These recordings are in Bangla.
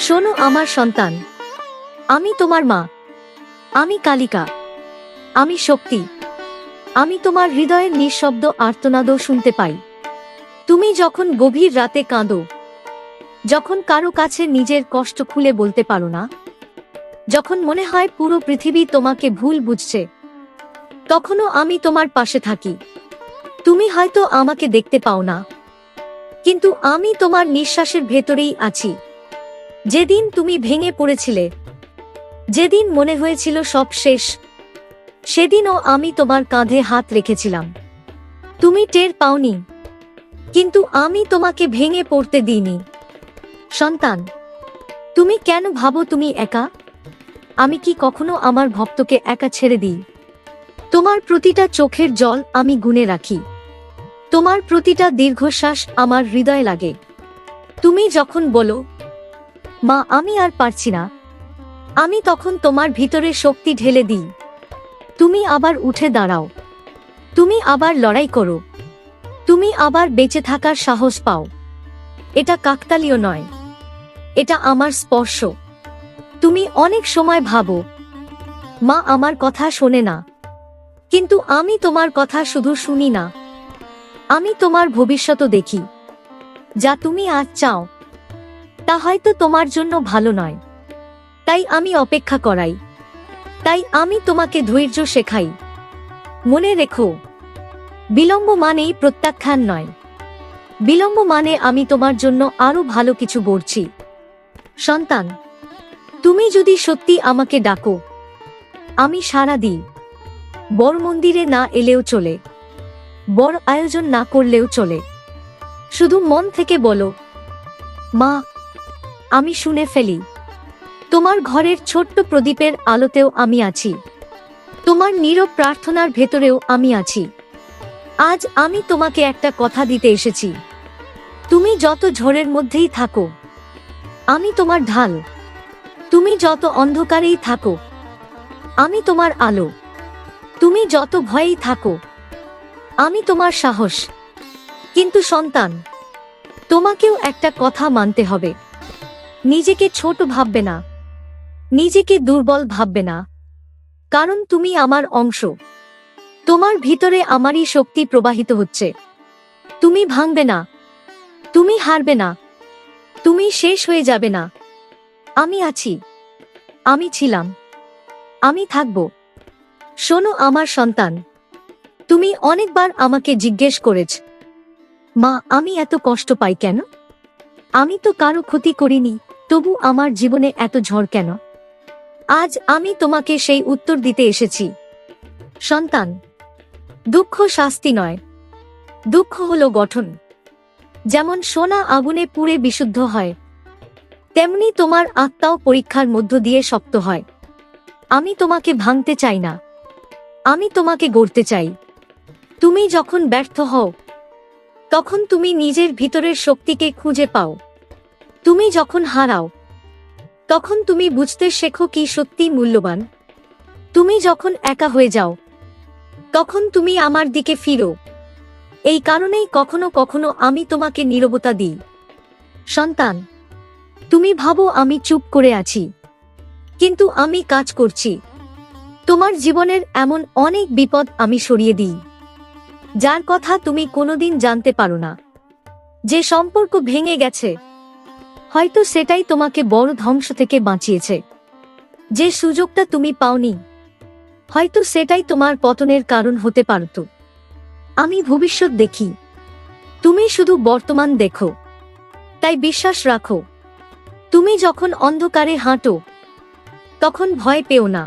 শোনো আমার সন্তান, আমি তোমার মা, আমি কালিকা, আমি শক্তি। আমি তোমার হৃদয়ের নিঃশব্দ আর্তনাদও শুনতে পাই। তুমি যখন গভীর রাতে কাঁদো, যখন কারো কাছে নিজের কষ্ট খুলে বলতে পারো না, যখন মনে হয় পুরো পৃথিবী তোমাকে ভুল বুঝছে, তখনও আমি তোমার পাশে থাকি। তুমি হয়তো আমাকে দেখতে পাও না, কিন্তু আমি তোমার নিঃশ্বাসের ভেতরেই আছি। যেদিন তুমি ভেঙে পড়েছিলে, যেদিন মনে হয়েছিল সব শেষ, সেদিনও আমি তোমার কাঁধে হাত রেখেছিলাম। তুমি টের পাওনি, কিন্তু আমি তোমাকে ভেঙে পড়তে দিইনি। সন্তান, তুমি কেন ভাবো তুমি একা? আমি কি কখনো আমার ভক্তকে একা ছেড়ে দিই? তোমার প্রতিটা চোখের জল আমি গুনে রাখি, তোমার প্রতিটা দীর্ঘশ্বাস আমার হৃদয়ে লাগে। তুমি যখন বলো, মা আমি আর পারছি না, আমি তখন তোমার ভিতরে শক্তি ঢেলে দিই। তুমি আবার উঠে দাঁড়াও, তুমি আবার লড়াই করো, তুমি আবার বেঁচে থাকার সাহস পাও। এটা কাকতালীয় নয়, এটা আমার স্পর্শ। তুমি অনেক সময় ভাবো, মা আমার কথা শোনে না, কিন্তু আমি তোমার কথা শুধু শুনি না, আমি তোমার ভবিষ্যৎও দেখি। যা তুমি আজ চাও, তা হয়তো তোমার জন্য ভালো নয়, তাই আমি অপেক্ষা করাই, তাই আমি তোমাকে ধৈর্য শেখাই। মনে রেখো, বিলম্ব মানেই প্রত্যাখ্যান নয়, বিলম্ব মানে আমি তোমার জন্য আরো ভালো কিছু গড়ছি। সন্তান, তুমি যদি সত্যি আমাকে ডাকো, আমি সাড়া দিই। বড় মন্দিরে না এলেও চলে, বড় আয়োজন না করলেও চলে। শুধু মন থেকে বলো, মা আমি শুনে ফেলি। তোমার ঘরের ছোট্ট প্রদীপের আলোতেও আমি আছি, তোমার নীরব প্রার্থনার ভেতরেও আমি আছি। আজ আমি তোমাকে একটা কথা দিতে এসেছি। তুমি যত ঝড়ের মধ্যেই থাকো, আমি তোমার ঢাল। তুমি যত অন্ধকারেই থাকো, আমি তোমার আলো। তুমি যত ভয়েই থাকো, আমি তোমার সাহস। কিন্তু সন্তান, তোমাকেও একটা কথা মানতে হবে। নিজেকে ছোট ভাববে না, নিজেকে দুর্বল ভাববে না, কারণ তুমি আমার অংশ। তোমার ভিতরে আমারই শক্তি প্রবাহিত হচ্ছে। তুমি ভাঙবে না, তুমি হারবে না, তুমি শেষ হয়ে যাবে না। আমি আছি, আমি ছিলাম, আমি থাকব। শোনো আমার সন্তান, তুমি অনেকবার আমাকে জিজ্ঞেস করেছ, মা আমি এত কষ্ট পাই কেন? আমি তো কারো ক্ষতি করিনি, তবু আমার জীবনে এত ঝড় কেন? আজ আমি তোমাকে সেই উত্তর দিতে এসেছি। সন্তান, দুঃখ শাস্তি নয়, দুঃখ হলো গঠন। যেমন সোনা আগুনে পুড়ে বিশুদ্ধ হয়, তেমনি তোমার আত্মাও পরীক্ষার মধ্য দিয়ে শক্ত হয়। আমি তোমাকে ভাঙতে চাই না, আমি তোমাকে গড়তে চাই। তুমি যখন ব্যর্থ হও, তখন তুমি নিজের ভিতরের শক্তিকে খুঁজে পাও। তুমি যখন হারাও, তখন তুমি বুঝতে শেখো কি সত্যি মূল্যবান। তুমি যখন একা হয়ে যাও, তখন তুমি আমার দিকে ফিরো। এই কারণেই কখনো কখনো আমি তোমাকে নীরবতা দিই। সন্তান, তুমি ভাবো আমি চুপ করে আছি, কিন্তু আমি কাজ করছি। তোমার জীবনের এমন অনেক বিপদ আমি সরিয়ে দিই, যার কথা তুমি কোনোদিন জানতে পারো না। যে সম্পর্ক ভেঙে গেছে, হয়তো সেটাই তোমাকে বড় ধ্বংস থেকে বাঁচিয়েছে। যে সুযোগটা তুমি পাওনি, হয়তো সেটাই তোমার পতনের কারণ হতে পারত। আমি ভবিষ্যৎ দেখি, তুমি শুধু বর্তমান দেখো। তাই বিশ্বাস রাখো, তুমি যখন অন্ধকারে হাঁটো, তখন ভয় পেও না।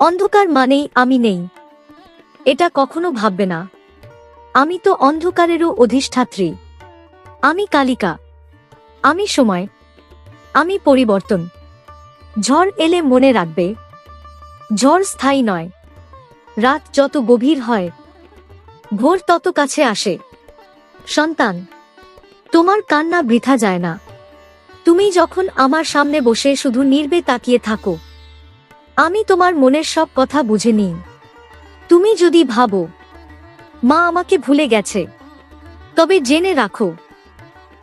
অন্ধকার মানেই আমি নেই, এটা কখনো ভাববে না। আমি তো অন্ধকারেরও অধিষ্ঠাত্রী। আমি কালিকা, আমি সময়, আমি পরিবর্তন। ঝড় এলে মনে রাখবে, ঝড় স্থায়ী নয়। রাত যত গভীর হয়, ভোর তত কাছে আসে। সন্তান, তোমার কান্না বৃথা যায় না। তুমি যখন আমার সামনে বসে শুধু নীরবে তাকিয়ে থাকো, আমি তোমার মনের সব কথা বুঝে নিই। তুমি যদি ভাবো, মা আমাকে ভুলে গেছে, তবে জেনে রাখো,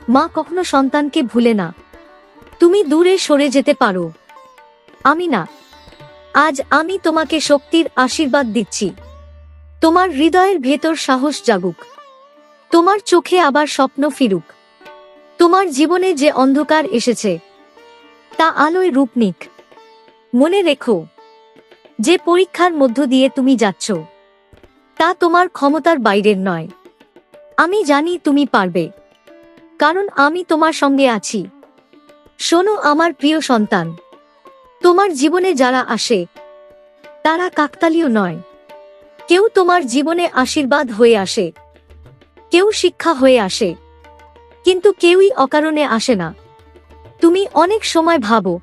মা কখনো সন্তানকে ভুলে না। তুমি দূরে সরে যেতে পারো, আমি না। আজ আমি তোমাকে শক্তির আশীর্বাদ দিচ্ছি। তোমার হৃদয়ের ভেতর সাহস জাগুক, তোমার চোখে আবার স্বপ্ন ফিরুক। তোমার জীবনে যে অন্ধকার এসেছে তা আলোয় রূপ নিক। মনে রেখো, যে পরীক্ষার মধ্য দিয়ে তুমি যাচ্ছ তা তোমার ক্ষমতার বাইরের নয়। আমি জানি তুমি পারবে, কারণ আমি তোমার সঙ্গে আছি। শোনো আমার প্রিয় সন্তান, তোমার জীবনে যারা আসে তারা কাকতালীয় নয়। কেউ তোমার জীবনে আশীর্বাদ হয়ে আসে, কেউ শিক্ষা হয়ে আসে, কিন্তু কেউই অকারণে আসে না। তুমি অনেক সময় ভাবো,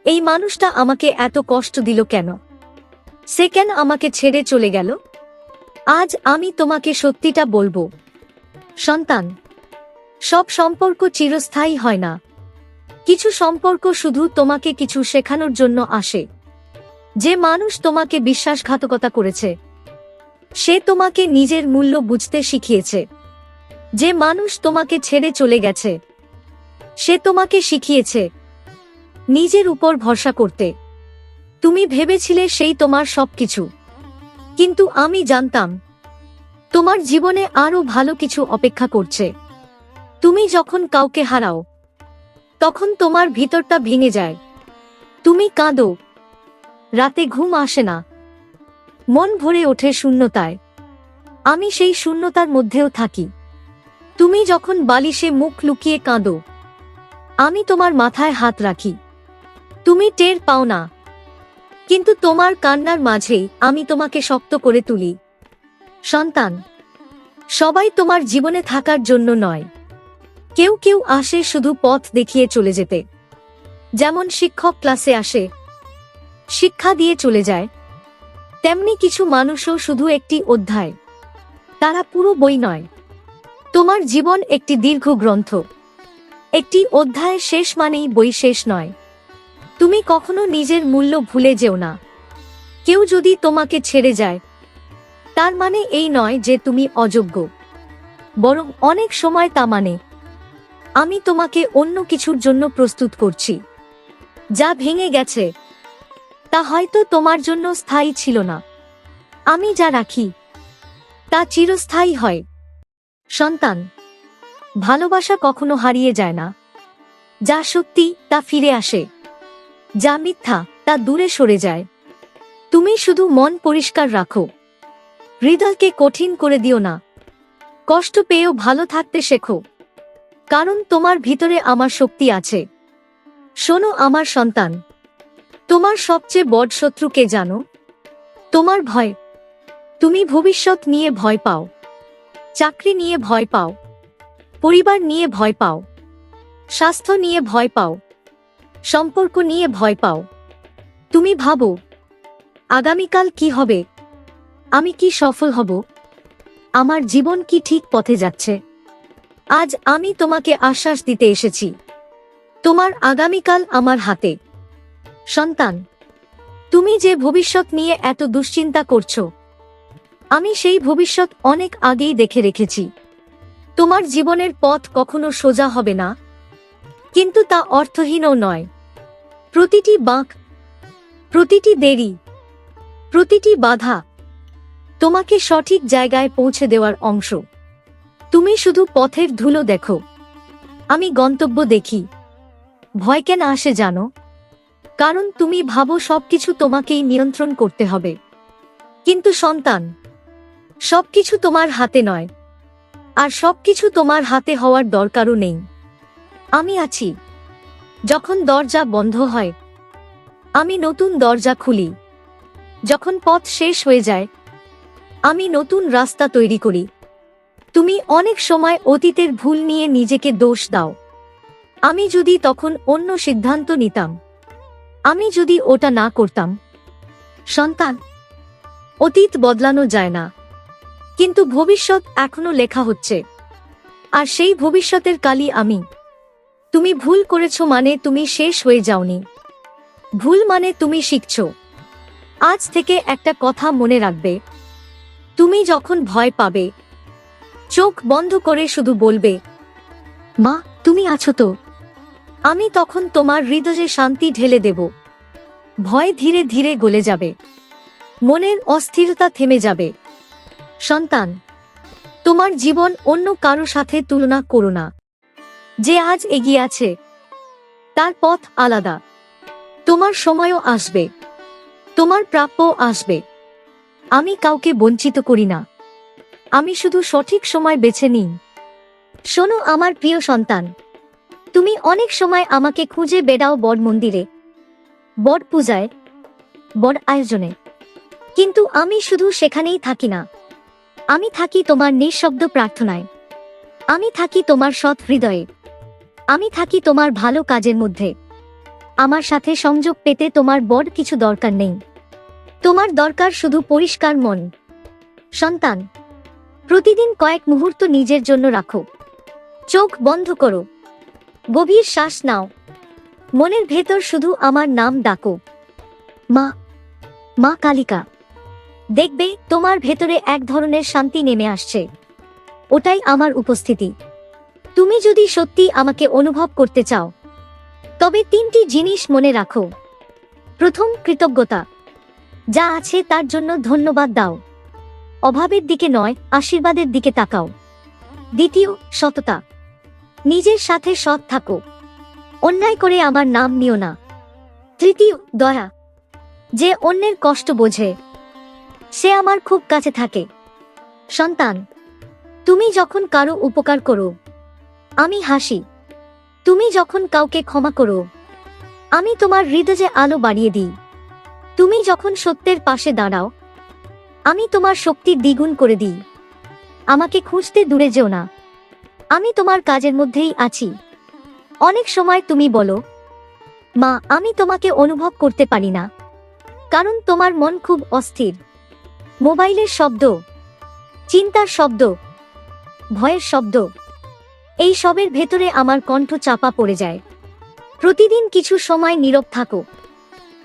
এই মানুষটা আমাকে এত কষ্ট দিল কেন? সে কেন আমাকে ছেড়ে চলে গেল? আজ আমি তোমাকে সত্যিটা বলবো সন্তান, সব সম্পর্ক চিরস্থায়ী হয় না। কিছু সম্পর্ক শুধু তোমাকে কিছু শেখানোর জন্য আসে। যে মানুষ তোমাকে বিশ্বাসঘাতকতা করেছে সে তোমাকে নিজের মূল্য বুঝতে শিখিয়েছে। যে মানুষ তোমাকে ছেড়ে চলে গেছে সে তোমাকে শিখিয়েছে নিজের উপর ভরসা করতে। তুমি ভেবেছিলে সেই তোমার সবকিছু, কিন্তু আমি জানতাম তোমার জীবনে আরো ভালো কিছু অপেক্ষা করছে। তুমি যখন কাউকে হারাও তখন তোমার ভিতরটা ভেঙে যায়। তুমি কাঁদো, রাতে ঘুম আসে না, মন ভরে ওঠে শূন্যতায়। আমি সেই শূন্যতার মধ্যেও থাকি। তুমি যখন বালিশে মুখ লুকিয়ে কাঁদো আমি তোমার মাথায় হাত রাখি। তুমি টের পাও না, কিন্তু তোমার কান্নার মাঝেই আমি তোমাকে শক্ত করে তুলি। সন্তান, সবাই তোমার জীবনে থাকার জন্য নয়। কেউ কেউ আসে শুধু পথ দেখিয়ে চলে যেতে। যেমন শিক্ষক ক্লাসে আসে, শিক্ষা দিয়ে চলে যায়, তেমনি কিছু মানুষও শুধু একটি অধ্যায়, তারা পুরো বই নয়। তোমার জীবন একটি দীর্ঘ গ্রন্থ। একটি অধ্যায়ের শেষ মানেই বই শেষ নয়। তুমি কখনো নিজের মূল্য ভুলে যেও না। কেউ যদি তোমাকে ছেড়ে যায় তার মানে এই নয় যে তুমি অযোগ্য, বরং অনেক সময় তা মানে আমি তোমাকে অন্য কিছুর জন্য প্রস্তুত করছি। যা ভেঙে গেছে তা হয়তো তোমার জন্য স্থায়ী ছিল না। আমি যা রাখি তা চিরস্থায়ী হয়। সন্তান, ভালোবাসা কখনো হারিয়ে যায় না। যা সত্যি তা ফিরে আসে, যা মিথ্যা তা দূরে সরে যায়। তুমি শুধু মন পরিষ্কার রাখো, হৃদয়কে কঠিন করে দিও না। কষ্ট পেয়েও ভালো থাকতে শেখো, কারণ তোমার ভিতরে আমার শক্তি আছে। শোনো আমার সন্তান, তোমার সবচেয়ে বড় শত্রু কে জানো? তোমার ভয়। তুমি ভবিষ্যৎ নিয়ে ভয় পাও, চাকরি নিয়ে ভয় পাও, পরিবার নিয়ে ভয় পাও, স্বাস্থ্য নিয়ে ভয় পাও, সম্পর্ক নিয়ে ভয় পাও। তুমি ভাবো, আগামীকাল কি হবে? আমি কি সফল হব? আমার জীবন কি ঠিক পথে যাচ্ছে? আজ আমি তোমাকে আশ্বাস দিতে এসেছি, তোমার আগামীকাল আমার হাতে। সন্তান, তুমি যে ভবিষ্যৎ নিয়ে এত দুশ্চিন্তা করছো, আমি সেই ভবিষ্যৎ অনেক আগেই দেখে রেখেছি। তোমার জীবনের পথ কখনো সোজা হবে না, কিন্তু তা অর্থহীনও নয়। প্রতিটি বাঁক, প্রতিটি দেরি, প্রতিটি বাধা তোমাকে সঠিক জায়গায় পৌঁছে দেওয়ার অংশ। তুমি শুধু পথের ধুলো দেখো, আমি গন্তব্য দেখি। ভয় কেন আসে জানো? কারণ তুমি ভাবো সবকিছু তোমাকেই নিয়ন্ত্রণ করতে হবে। কিন্তু সন্তান, সবকিছু তোমার হাতে নয়, আর সবকিছু তোমার হাতে হওয়ার দরকারও নেই। আমি আছি। যখন দরজা বন্ধ হয় আমি নতুন দরজা খুলি। যখন পথ শেষ হয়ে যায় আমি নতুন রাস্তা তৈরি করি। তুমি অনেক সময় অতীতের ভুল নিয়ে নিজেকে দোষ দাও। আমি যদি তখন অন্য সিদ্ধান্ত নিতাম, আমি যদি ওটা না করতাম। সন্তান, অতীত বদলানো যায় না, কিন্তু ভবিষ্যৎ এখনো লেখা হচ্ছে, আর সেই ভবিষ্যতের কালই আমি। তুমি ভুল করেছো মানে তুমি শেষ হয়ে যাওনি। ভুল মানে তুমি শিখছো। আজ থেকে একটা কথা মনে রাখবে, তুমি যখন ভয় পাবে চোখ বন্ধ করে শুধু বলবে, মা তুমি আছো তো? আমি তখন তোমার হৃদয়ে শান্তি ঢেলে দেব। ভয় ধীরে ধীরে গলে যাবে, মনের অস্থিরতা থেমে যাবে। সন্তান, তোমার জীবন অন্য কারো সাথে তুলনা করো না। যে আজ এগিয়ে আছে তার পথ আলাদা। তোমার সময়ও আসবে, তোমার প্রাপ্য আসবে। আমি কাউকে বঞ্চিত করি না, আমি শুধু সঠিক সময় বেছে নিই। শোনো আমার প্রিয় সন্তান, তুমি অনেক সময় আমাকে খুঁজে বেড়াও বড় মন্দিরে, বড় পূজায়, বড় আয়োজনে, কিন্তু আমি শুধু সেখানেই থাকি না। আমি থাকি তোমার নিঃশব্দ প্রার্থনায়, আমি থাকি তোমার সৎ হৃদয়ে, আমি থাকি তোমার ভালো কাজের মধ্যে। আমার সাথে সংযোগ পেতে তোমার বড় কিছু দরকার নেই, তোমার দরকার শুধু পরিষ্কার মন। সন্তান, প্রতিদিন কয়েক মুহূর্ত নিজের জন্য রাখো। চোখ বন্ধ করো, গভীর শ্বাস নাও, মনের ভেতর শুধু আমার নাম ডাকো, মা, মা কালিকা। দেখবে তোমার ভেতরে এক ধরনের শান্তি নেমে আসছে, ওটাই আমার উপস্থিতি। তুমি যদি সত্যি আমাকে অনুভব করতে চাও তবে তিনটি জিনিস মনে রাখো। প্রথম, কৃতজ্ঞতা। যা আছে তার জন্য ধন্যবাদ দাও, অভাবের দিকে নয়, আশীর্বাদের দিকে তাকাও। দ্বিতীয়, সততা। নিজের সাথে সৎ থাকো, অন্যায় করে আমার নাম নিও না। তৃতীয়, দয়া। যে অন্যের কষ্ট বোঝে সে আমার খুব কাছে থাকে। সন্তান, তুমি যখন কারো উপকার করো আমি হাসি, তুমি যখন কাউকে ক্ষমা করো আমি তোমার হৃদয়ে আলো বাড়িয়ে দিই। তুমি যখন সত্যের পাশে দাঁড়াও আমি তোমার শক্তি দ্বিগুণ করে দিই। আমাকে খুঁজতে দূরে যেও না, আমি তোমার কাজের মধ্যেই আছি। অনেক সময় তুমি বলো, মা আমি তোমাকে অনুভব করতে পারি না, কারণ তোমার মন খুব অস্থির। মোবাইলের শব্দ, চিন্তার শব্দ, ভয়ের শব্দ, এই সবের ভেতরে আমার কণ্ঠ চাপা পড়ে যায়। প্রতিদিন কিছু সময় নীরব থাকো,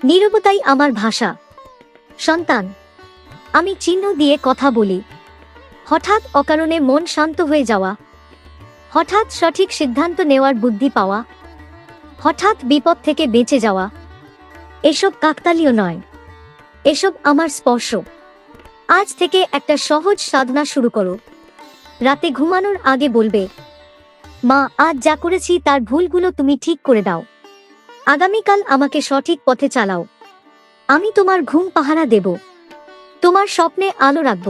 নীরবতাই আমার ভাষা। সন্তান, আমি চিহ্ন দিয়ে কথা বলি। হঠাৎ অকারণে মন শান্ত হয়ে যাওয়া, হঠাৎ সঠিক সিদ্ধান্ত নেওয়ার বুদ্ধি পাওয়া, হঠাৎ বিপদ থেকে বেঁচে যাওয়া। এসব কাকতালীয় নয়, এসব আমার স্পর্শ। আজ থেকে একটা সহজ সাধনা শুরু করো। রাতে ঘুমানোর আগে বলবে, মা আজ যা করেছি তার ভুলগুলো তুমি ঠিক করে দাও, আগামীকাল আমাকে সঠিক পথে চালাও। আমি তোমার ঘুম পাহারা দেব, তোমার স্বপ্নে আলো রাখব।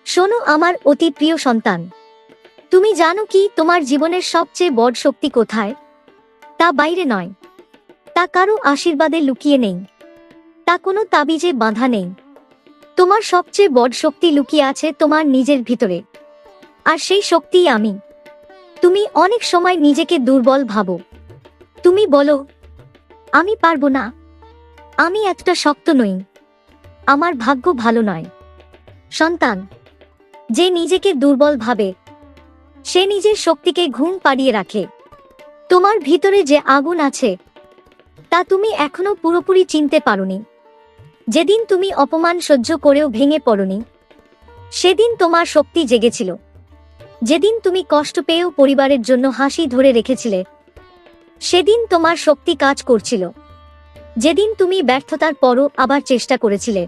শোনো আমার অতি প্রিয় সন্তান, তুমি জানো কি তোমার জীবনের সবচেয়ে বড় শক্তি কোথায়? তা বাইরে নয়, তা কারো আশীর্বাদে লুকিয়ে নেই, তা কোনো তাবিজে বাঁধা নেই। তোমার সবচেয়ে বড় শক্তি লুকিয়ে আছে তোমার নিজের ভিতরে, আর সেই শক্তিই আমি। তুমি অনেক সময় নিজেকে দুর্বল ভাবো, তুমি বলো আমি পারবো না, আমি এতটা শক্ত নই, আমার ভাগ্য ভালো নয়। সন্তান, যে নিজেকে দুর্বল ভাবে সে নিজের শক্তিকে ঘুম পাড়িয়ে রাখে। তোমার ভিতরে যে আগুন আছে তা তুমি এখনো পুরোপুরি চিনতে পারোনি। যেদিন তুমি অপমান সহ্য করেও ভেঙে পড়নি সেদিন তোমার শক্তি জেগেছিল। যেদিন তুমি কষ্ট পেয়েও পরিবারের জন্য হাসি ধরে রেখেছিলে সেদিন তোমার শক্তি কাজ করছিল। যেদিন তুমি ব্যর্থতার পরও আবার চেষ্টা করেছিলে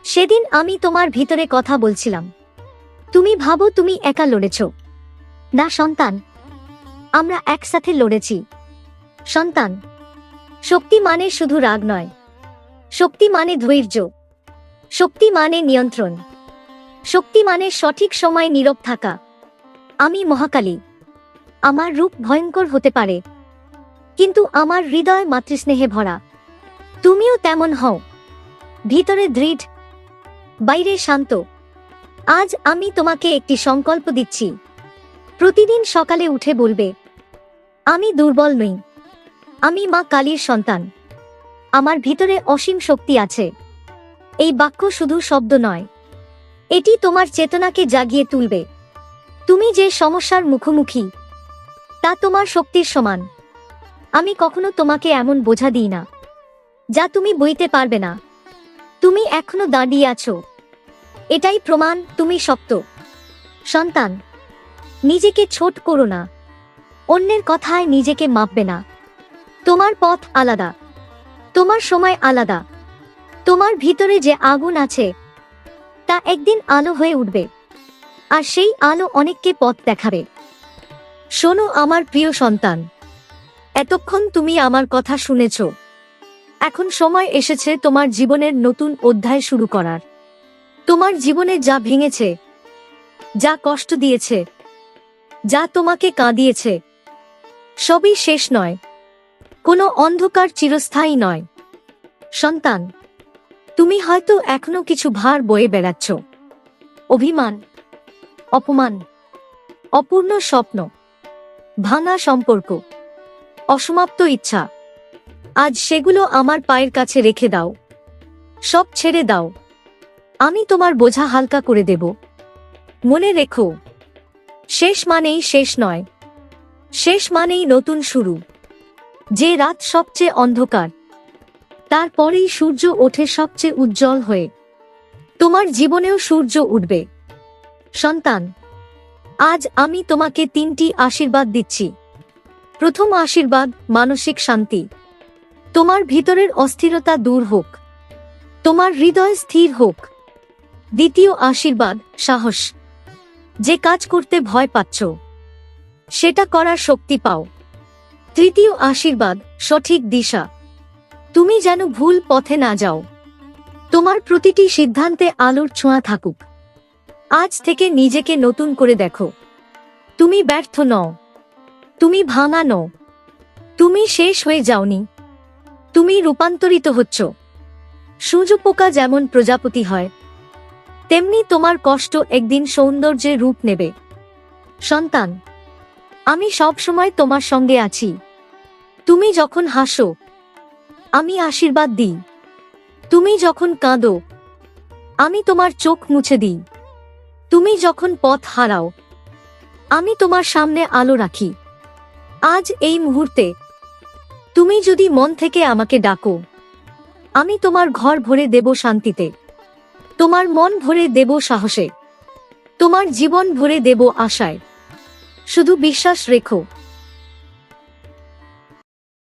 সেদিন আমি তোমার ভিতরে কথা বলছিলাম। তুমি ভাবো তুমি একা লড়েছ, না সন্তান, আমরা একসাথে লড়েছি। সন্তান, শক্তি মানে শুধু রাগ নয়, শক্তি মানে ধৈর্য, শক্তি মানে নিয়ন্ত্রণ, শক্তি মানে সঠিক সময়ে নীরব থাকা। আমি মহাকালী, আমার রূপ ভয়ঙ্কর হতে পারে কিন্তু আমার হৃদয় মাতৃস্নেহে ভরা। তুমিও তেমন হও, ভিতরে দৃঢ়, বাইরে শান্ত। আজ আমি তোমাকে একটি সংকল্প দিচ্ছি। প্রতিদিন সকালে উঠে বলবে, আমি দুর্বল নই, আমি মা কালীর সন্তান, আমার ভিতরে অসীম শক্তি আছে। এই বাক্য শুধু শব্দ নয়, এটি তোমার চেতনাকে জাগিয়ে তুলবে। তুমি যে সমস্যার মুখোমুখি তা তোমার শক্তির সমান। আমি কখনো তোমাকে এমন বোঝা দিই না যা তুমি বইতে পারবে না। তুমি এখনো দাঁড়িয়ে আছো, এটাই প্রমাণ তুমি শক্ত। সন্তান, নিজেকে ছোট করো না, অন্যের কথায় নিজেকে মাপবে না। তোমার পথ আলাদা, তোমার সময় আলাদা। তোমার ভিতরে যে আগুন আছে তা একদিন আলো হয়ে উঠবে, আর সেই আলো অনেককে পথ দেখাবে। শোনো আমার প্রিয় সন্তান, এতক্ষণ তুমি আমার কথা শুনেছ। এখন সময় এসেছে তোমার জীবনের নতুন অধ্যায় শুরু করার। তোমার জীবনে যা ভেঙেছে, যা কষ্ট দিয়েছে, যা তোমাকে কাঁদিয়েছে, সবই শেষ নয়। কোনো অন্ধকার চিরস্থায়ী নয়। সন্তান, তুমি হয়তো এখনো কিছু ভার বয়ে বেড়াচ্ছ। অভিমান, অপমান, অপূর্ণ স্বপ্ন, ভাঙা সম্পর্ক, অসমাপ্ত ইচ্ছা। আজ সেগুলো আমার পায়ের কাছে রেখে দাও। সব ছেড়ে দাও। আমি তোমার বোঝা হালকা করে দেব। মনে রেখো, শেষ মানেই শেষ নয়, শেষ মানেই নতুন শুরু। যে রাত সবচেয়ে অন্ধকার, তারপরেই সূর্য ওঠে সবচেয়ে উজ্জ্বল হয়ে। তোমার জীবনেও সূর্য উঠবে। সন্তান, আজ আমি তোমাকে 3টি আশীর্বাদ দিচ্ছি। প্রথম আশীর্বাদ, মানসিক শান্তি। তোমার ভিতরের অস্থিরতা দূর হোক, তোমার হৃদয় স্থির হোক। দ্বিতীয় আশীর্বাদ, সাহস। যে কাজ করতে ভয় পাচ্ছ, সেটা করার শক্তি পাও। তৃতীয় আশীর্বাদ, সঠিক দিশা। তুমি যেন ভুল পথে না যাও। তোমার প্রতিটি সিদ্ধান্তে আলোর ছোঁয়া থাকুক। আজ থেকে নিজেকে নতুন করে দেখো। তুমি ব্যর্থ নও, তুমি ভাঙা নও, তুমি শেষ হয়ে যাওনি, তুমি রূপান্তরিত হচ্ছ। সূর্যপোকা যেমন প্রজাপতি হয়, তেমনি তোমার কষ্ট একদিন সৌন্দর্যের রূপ নেবে। সন্তান, আমি সবসময় তোমার সঙ্গে আছি। তুমি যখন হাসো, আমি আশীর্বাদ দিই। তুমি যখন কাঁদো, আমি তোমার চোখ মুছে দিই। তুমি যখন পথ হারাও, আমি তোমার সামনে আলো রাখি। আজ এই মুহূর্তে তুমি যদি মন থেকে আমাকে ডাকো, আমি তোমার ঘর ভরে দেব শান্তিতে, তোমার মন ভরে দেব সাহসে, তোমার জীবন ভরে দেব আশায়। শুধু বিশ্বাস রেখো।